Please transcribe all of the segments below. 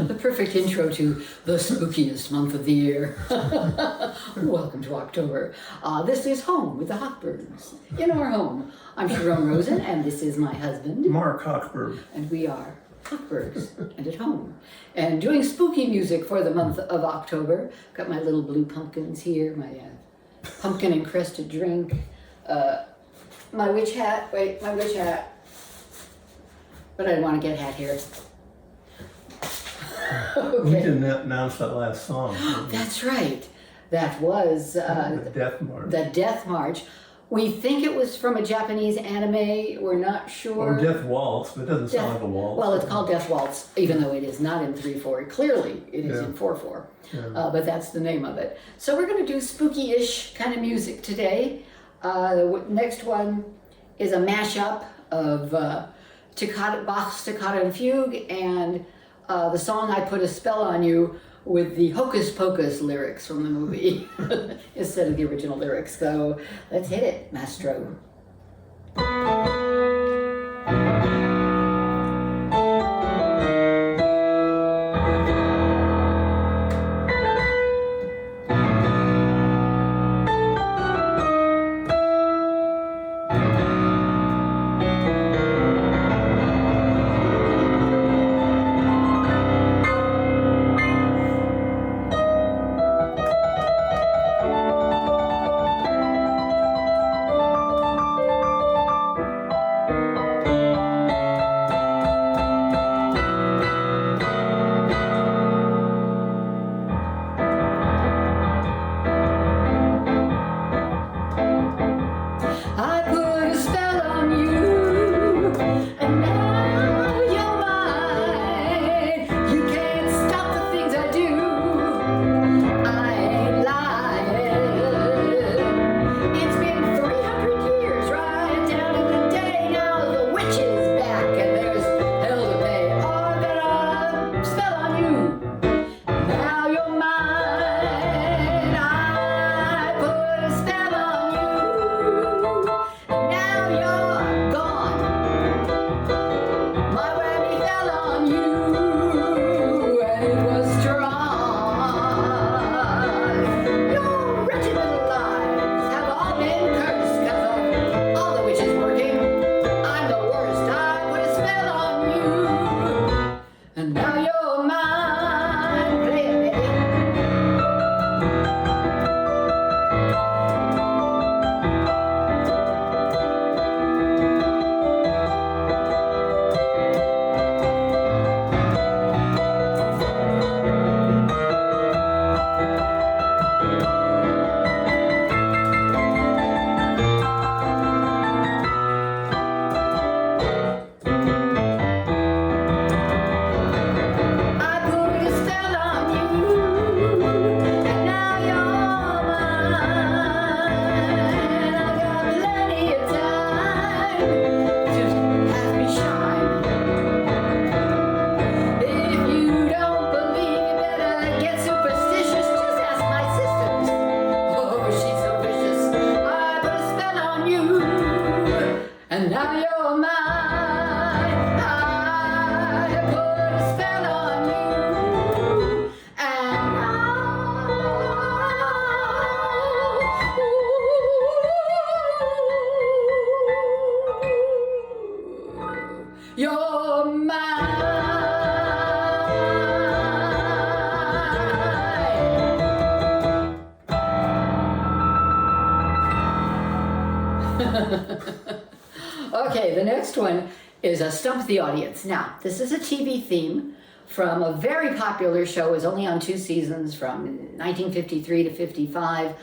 The perfect intro to the spookiest month of the year. Welcome to October. This is Home with the Hochbergs. In our home, I'm Sharon Rosen, and this is my husband, Mark Hochberg. and we are Hochbergs and at home. And doing spooky music for the month of October. Got my little blue pumpkins here, my pumpkin encrusted drink, my witch hat. Wait, my witch hat. But I didn't want to get hat here. Okay. We didn't announce that last song. That's right. That was The Death March. the Death March. We think it was from a Japanese anime. We're not sure. Or Death Waltz, but it doesn't sound like a waltz. Well, it's called Death Waltz, even though it is not in 3/4. Clearly, it is in 4/4. Yeah. But that's the name of it. So we're going to do spooky-ish kind of music today. The next one is a mashup of Bach's Toccata and Fugue and the song I Put a Spell on You with the Hocus Pocus lyrics from the movie instead of the original lyrics. So let's hit it, Maestro. Okay, the next one is a Stump the Audience. Now, this is a TV theme from a very popular show. It was only on 2 seasons from 1953 to 55.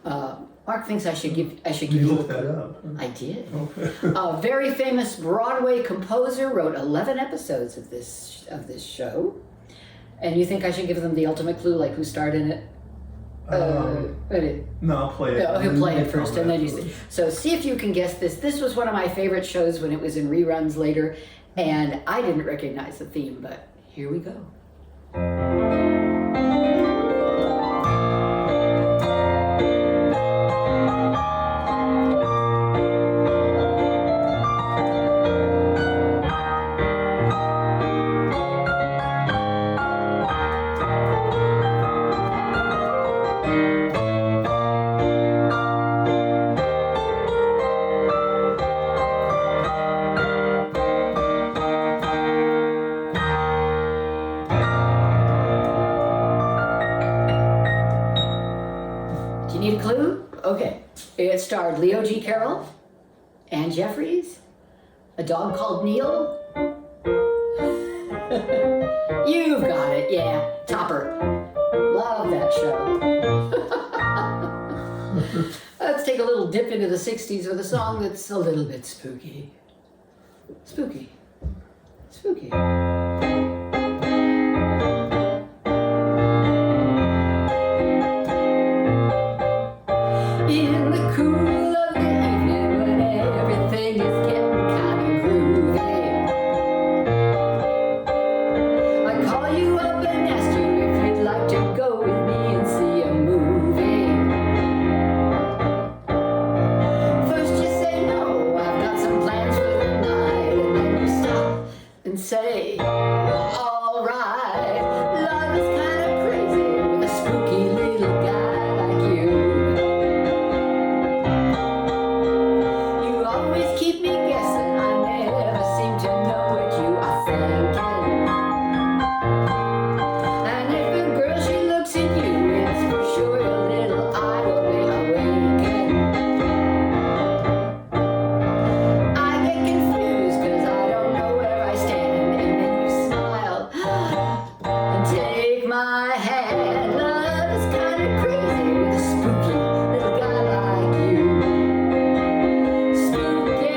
Mark thinks I should give You looked that up. I did. Okay. A very famous Broadway composer wrote 11 episodes of this show. And you think I should give them the ultimate clue, like who starred in it? No, I'll play it. No, he'll play it first, and then you see. So see if you can guess this. This was one of my favorite shows when it was in reruns later, and I didn't recognize the theme, but here we go. It starred Leo G. Carroll, Ann Jeffries, a dog called Neil. You've got it, yeah. Topper. Love that show. Let's take a little dip into the 60s with a song that's a little bit spooky. Spooky. Spooky. In the cool of the evening when everything is getting kind of groovy, I call you up and ask you if you'd like to go with me and see a movie. First you say no, I've got some plans for the night, and then you stop and say, alright, love is kind of crazy with a spooky little guy like you. You always keep me guessing, I never seem to know what you are thinking. And if a girl she looks at you, it's for sure your little eye will be awakened. I get confused cause I don't know where I stand, and then you smile and take my hand. Love is kind of crazy with a spooky little guy like you. Spooky.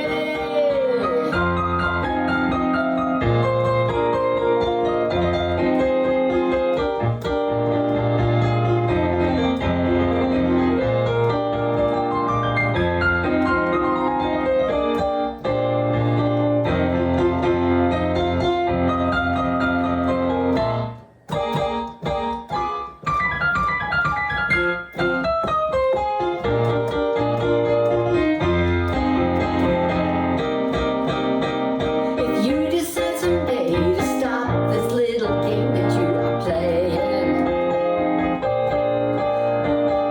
If you decide someday to stop this little game that you are playing,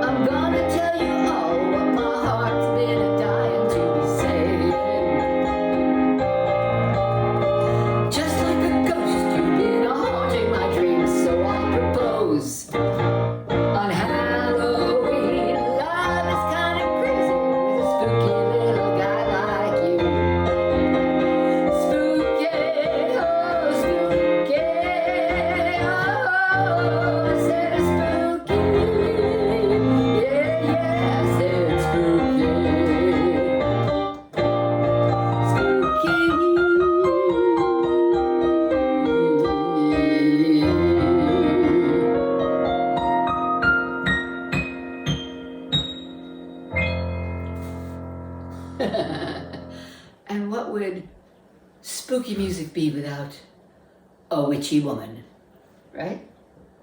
I'm gonna tell you all what my heart's been dying to be saying. Just like a ghost, you've been haunting my dreams, so I'll propose. On Halloween, love is kind of crazy with a spooky little guy like you. Spooky, oh spooky, oh I said it's spooky, yeah, I said spooky, spooky. And what would spooky music be without a witchy woman? Right?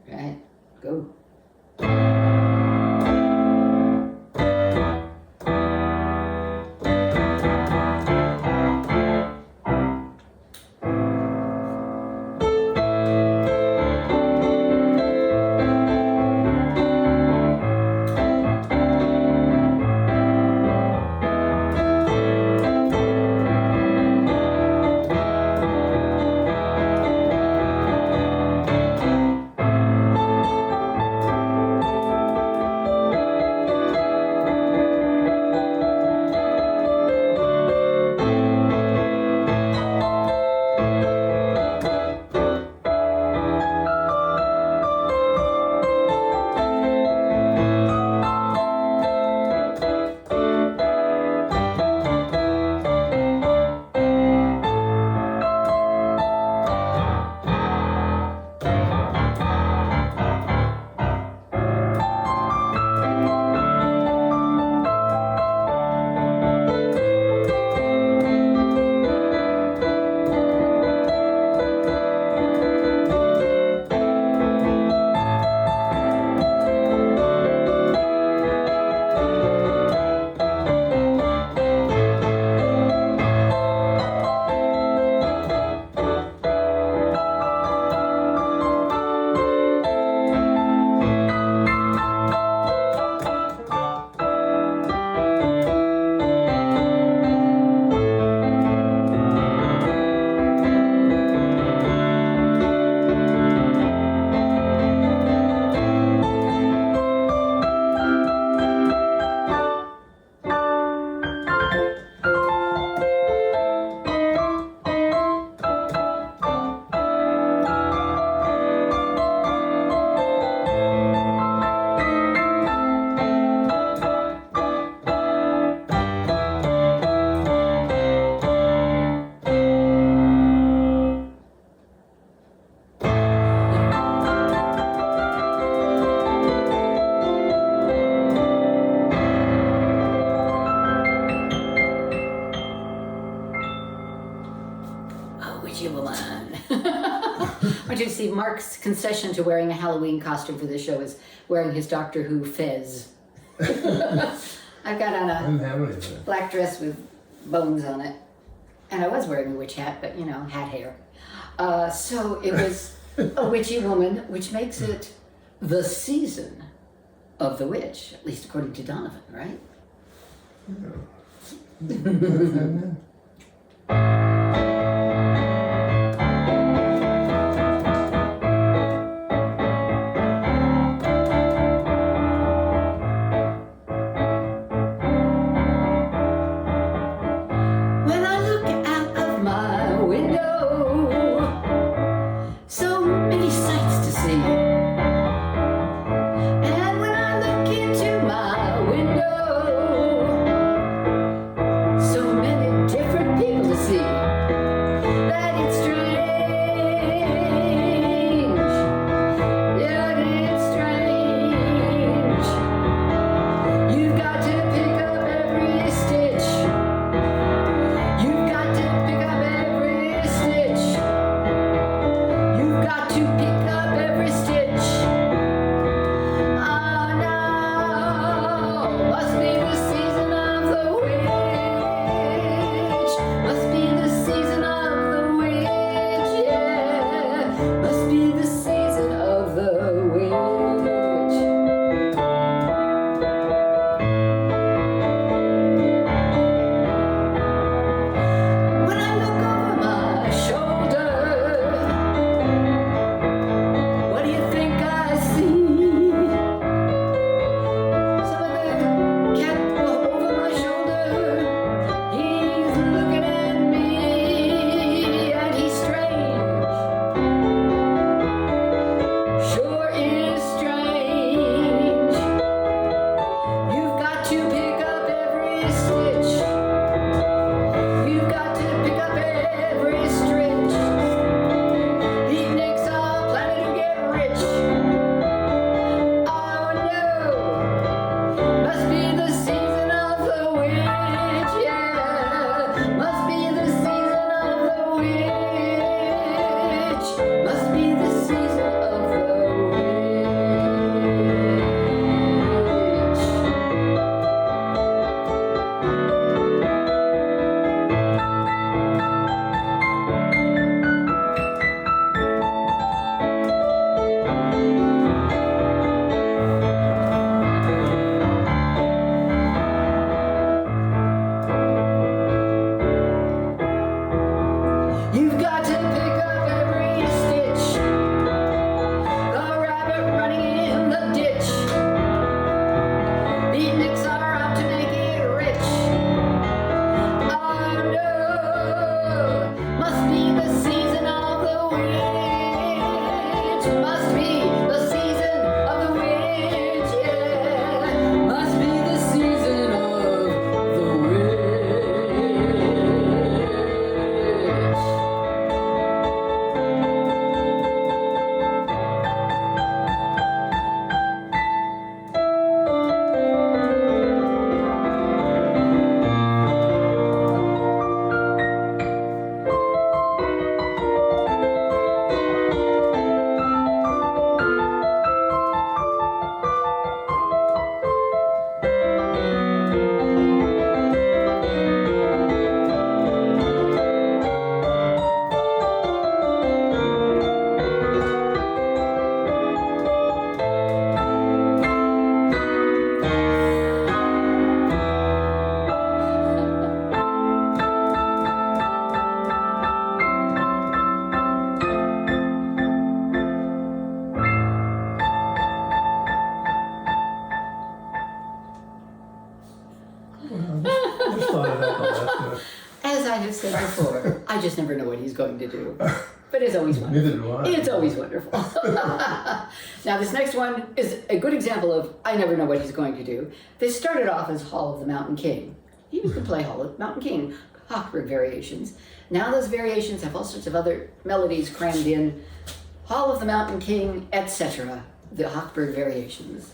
Right? Go. you see, Mark's concession to wearing a Halloween costume for this show is wearing his Doctor Who fez. I've got on I a didn't have any of that. black dress with bones on it. And I was wearing a witch hat, but you know, hat hair. So it was a witchy woman, which makes it the season of the witch, at least according to Donovan, right? When I look out of my window, so many sights to see. And when I look into my window, so many different people to see, that it's strange. Yeah, it's strange. You've got to pick up every stitch. You've got to pick up every stitch. You've got to pick up every stitch. Oh no, must be the season of the witch. Must be the season of the witch, yeah. Must be the season of the witch. When I look over my shoulder, what do you think I see? Some other cat over my shoulder. He's looking at me, and he's strange. Sure is strange. You've got to pick up every stitch. You've got to pick up every stitch. Beatniks are planning to get rich. Oh no, must be the season of the witch, yeah. Must be the season of the witch. Must be the season of the You've got to pick up every stitch. The rabbit running in the ditch. Beatniks are out to make it rich. Oh no, must be the season of the witch. Must be the season of the witch, yeah. Must be the season of the witch. Just thought of that the last minute. As I have said before, I just never know what he's going to do. But it's always wonderful. Neither do I. It's always wonderful. Now, this next one is a good example of I never know what he's going to do. They started off as Hall of the Mountain King. He used to play Hall of the Mountain King, Hochberg variations. Now those variations have all sorts of other melodies crammed in. Hall of the Mountain King, etc. The Hochberg variations.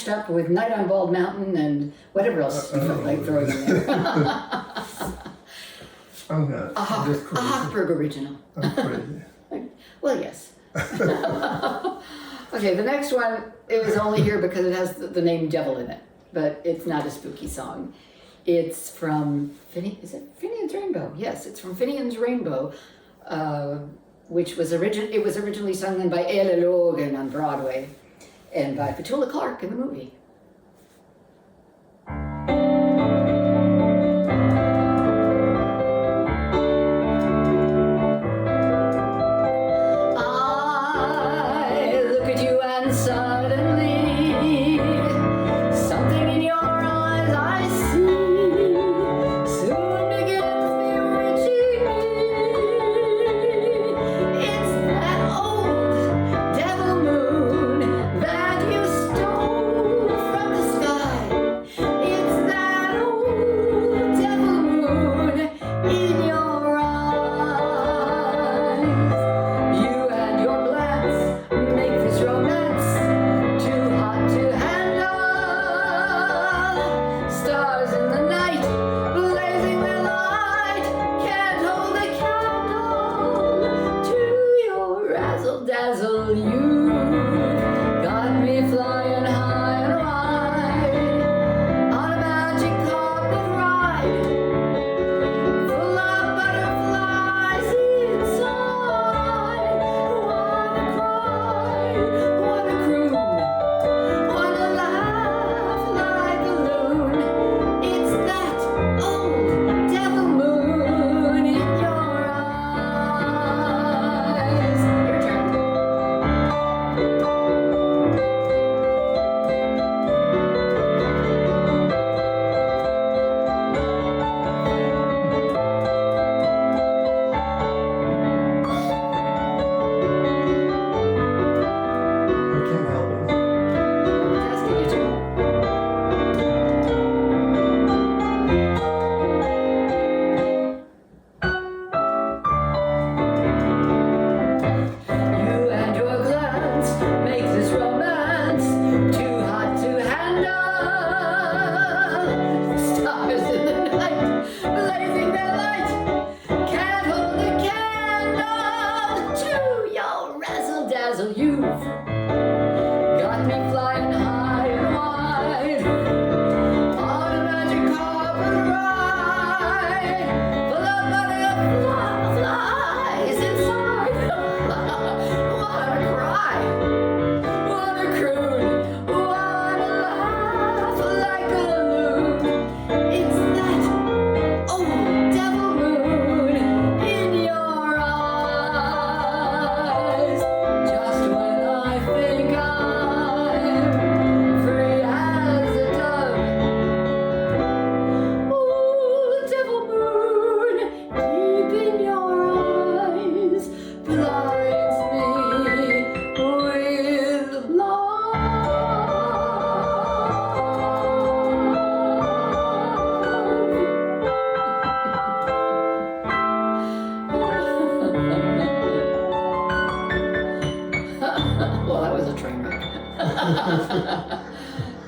mashed up with Night on Bald Mountain and whatever else you felt like throwing in there. I'm not. A Hochberg original. I'm crazy. Well, yes. Okay, the next one is only here because it has the name Devil in it, but it's not a spooky song. It's from is it Finian's Rainbow? Yes, it's from Finian's Rainbow, which was it was originally sung by Ella Logan on Broadway, and by Petula Clark in the movie.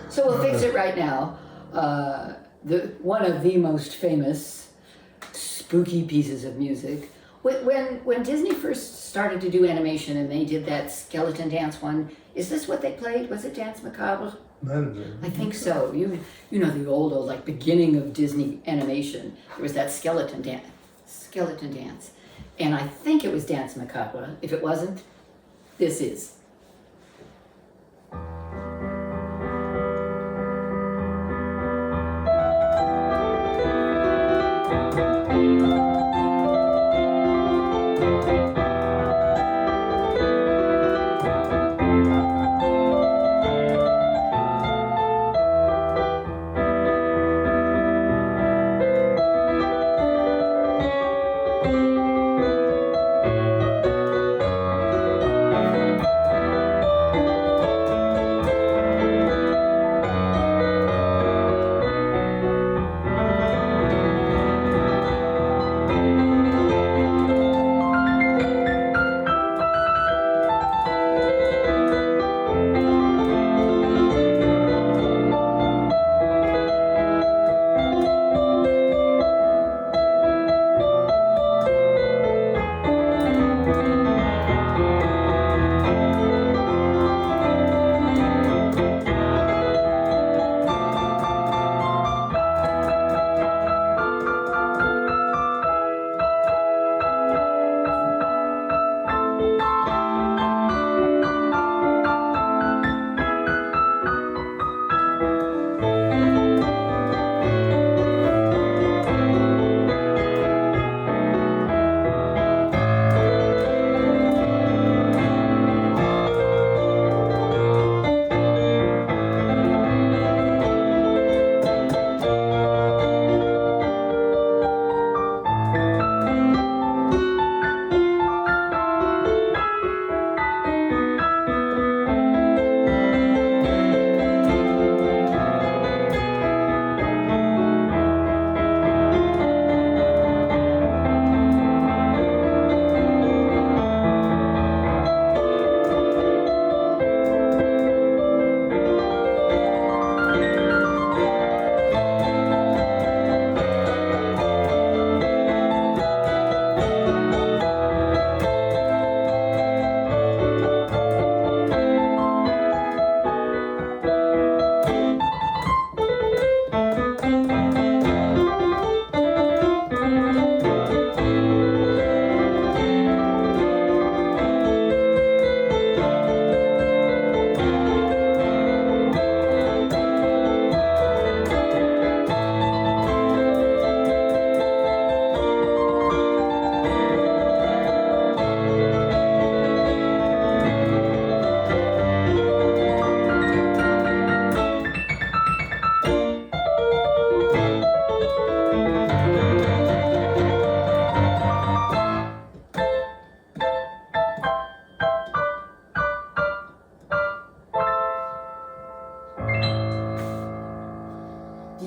So we'll fix it right now. One of the most famous spooky pieces of music. When Disney first started to do animation and they did that skeleton dance one, is this what they played? Was it Dance Macabre? Might have been. I think so. You know the old like beginning of Disney animation. There was that skeleton dance, and I think it was Dance Macabre. If it wasn't, this is.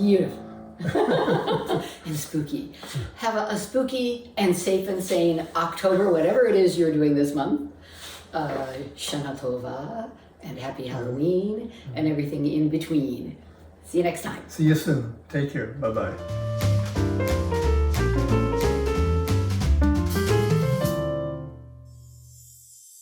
beautiful. And spooky. Have a spooky and safe and sane October, whatever it is you're doing this month. Shana Tova, and happy Halloween, and everything in between. See you next time. See you soon. Take care. Bye-bye.